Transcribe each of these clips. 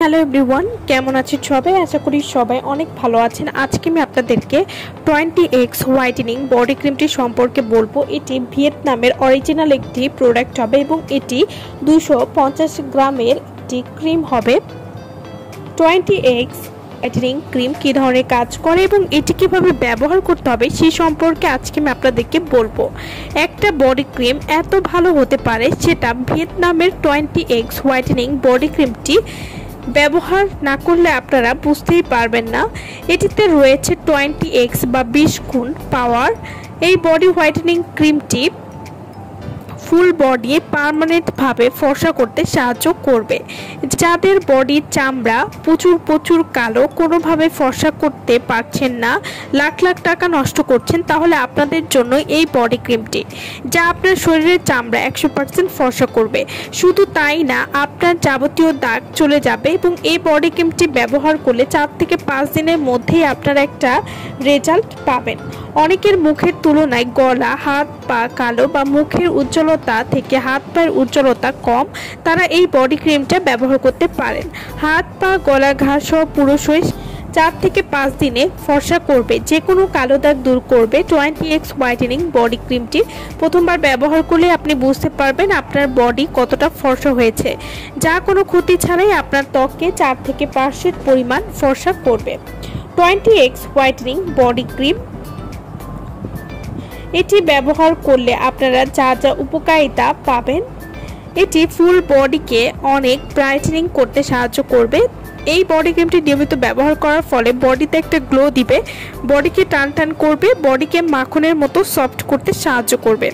Hello everyone, কেমন আছেন সবাই? আশা করি সবাই অনেক ভালো আছেন। আজকে আমি আপনাদেরকে 20x হোয়াইটেনিং বডি ক্রিমটি সম্পর্কে বলবো। এটি ভিয়েতনামের অরিজিনাল একটি প্রোডাক্ট হবে এবং এটি 250 গ্রামের একটি ক্রিম হবে। 20x হোয়াইটেনিং ক্রিম কী ধরনের কাজ করে এবং এটি কীভাবে ব্যবহার করতে হবে সেই সম্পর্কে আজকে আমি আপনাদেরকে বলবো। একটা বডি ক্রিম এত ভালো হতে পারে সেটা ভিয়েতনামের 20x হোয়াইটেনিং বডি ক্রিমটি ব্যবহার না করলে আপনারা বুঝতেই পারবেন না। এটিতে রয়েছে 20x বা 20 গুণ পাওয়ার। এই বডি হোয়াইটেনিং ক্রিমটি ফুল বডি পার্মানেন্টভাবে ফর্সা করতে সাহায্য করবে। যাদের বডির চামড়া প্রচুর কালো, কোনোভাবে ফর্সা করতে পারছেন না, লাখ লাখ টাকা নষ্ট করছেন, তাহলে আপনাদের জন্য এই বডি ক্রিমটি, যা আপনার শরীরের চামড়া 100% ফর্সা করবে। শুধু তাই না, আপনার যাবতীয় দাগ চলে যাবে এবং এই বডি ক্রিমটি ব্যবহার করলে 4 থেকে 5 দিনের মধ্যেই আপনারা একটা রেজাল্ট পাবেন। অনেকের মুখের তুলনায় গলা, হাত পা কালো বা মুখের উজ্জ্বলতা থেকে হাত পায়ের উজ্জ্বলতা কম, তারা এই বডি ক্রিমটা ব্যবহার করতে পারেন। হাত পা গলা ঘা সহ পুরো শরীর 4 থেকে 5 দিনে ফর্সা করবে, যে কোনো কালো দাগ দূর করবে। 20x হোয়াইটেনিং বডি ক্রিমটি প্রথমবার ব্যবহার করলে আপনি বুঝতে পারবেন আপনার বডি কতটা ফর্সা হয়েছে, যা কোনো ক্ষতি ছাড়াই আপনার ত্বকে 4 থেকে 5% পরিমাণ ফর্সা করবে। 20x হোয়াইটেনিং বডি ক্রিম এটি ব্যবহার করলে আপনারা যা যা উপকারিতা পাবেন, এটি ফুল বডিকে অনেক ব্রাইটেনিং করতে সাহায্য করবে। এই বডি ক্রিমটি নিয়মিত ব্যবহার করার ফলে বডিতে একটা গ্লো দিবে, বডিকে টান করবে, বডিকে মাখনের মতো সফট করতে সাহায্য করবে।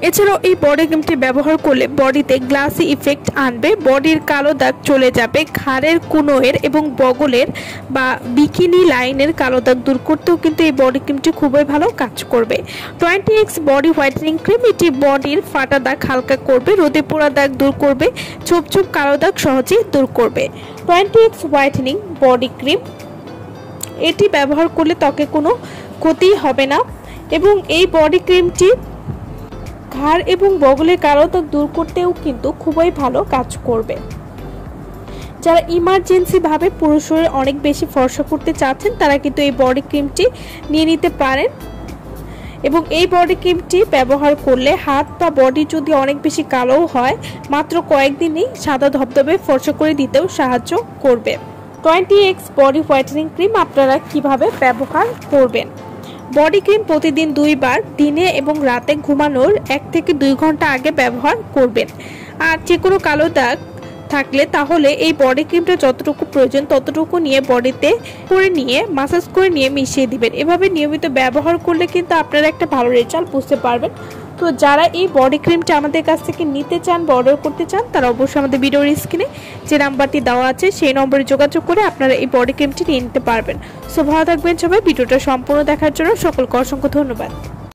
এছাড়াও এই বডি ক্রিমটি ব্যবহার করলে বডিতে গ্লাসি ইফেক্ট আনবে, বডির কালো দাগ চলে যাবে, ঘাড়ের কোণের এবং বগলের বা বিকিনি লাইনের কালো দাগ দূর করতেও কিন্তু এই বডি ক্রিমটি খুবই ভালো কাজ করবে। 20x বডি হোয়াইটেনিং ক্রিম এটি বডির ফাটা দাগ হালকা করবে, রোদে পোড়া দাগ দূর করবে, ছোপ কালো দাগ সহজেই দূর করবে। 20x হোয়াইটেনিং বডি ক্রিম এটি ব্যবহার করলে ত্বকে কোনো ক্ষতি হবে না এবং এই বডি ক্রিমটি ঘাড় এবং বগলের কালো দাগ দূর করতেও কিন্তু খুবই ভালো কাজ করবে। যারা ইমার্জেন্সি ভাবে পুরো শরীর অনেক বেশি ফর্সা করতে চাচ্ছেন, তারা কিন্তু এই বডি ক্রিমটি নিয়ে নিতে পারেন এবং এই বডি ক্রিমটি ব্যবহার করলে হাত বা বডি যদি অনেক বেশি কালো হয়, মাত্র কয়েকদিনেই সাদা ধবধবে ফর্সা করে দিতেও সাহায্য করবে। 20x বডি হোয়াইটেনিং ক্রিম আপনারা কিভাবে ব্যবহার করবেন? বডি ক্রিম প্রতিদিন 2 বার, দিনে এবং রাতে ঘুমানোর 1 থেকে 2 ঘন্টা আগে ব্যবহার করবেন। আর যে কোনো কালো দাগ থাকলে তাহলে এই বডি ক্রিমটা যতটুকু প্রয়োজন ততটুকু নিয়ে বডিতে করে নিয়ে মাসাজ করে নিয়ে মিশিয়ে দিবেন। এভাবে নিয়মিত ব্যবহার করলে কিন্তু আপনারা একটা ভালো রেজাল্ট বুঝতে পারবেন। তো যারা এই বডি ক্রিমটা আমাদের কাছ থেকে নিতে চান বা অর্ডার করতে চান, তারা অবশ্যই আমাদের ভিডিওর স্ক্রিনে যে নাম্বারটি দেওয়া আছে সেই নম্বরে যোগাযোগ করে আপনারা এই বডি ক্রিমটি নিয়ে নিতে পারবেন। সো ভালো থাকবেন সবাই। ভিডিওটা সম্পূর্ণ দেখার জন্য সকলকে অসংখ্য ধন্যবাদ।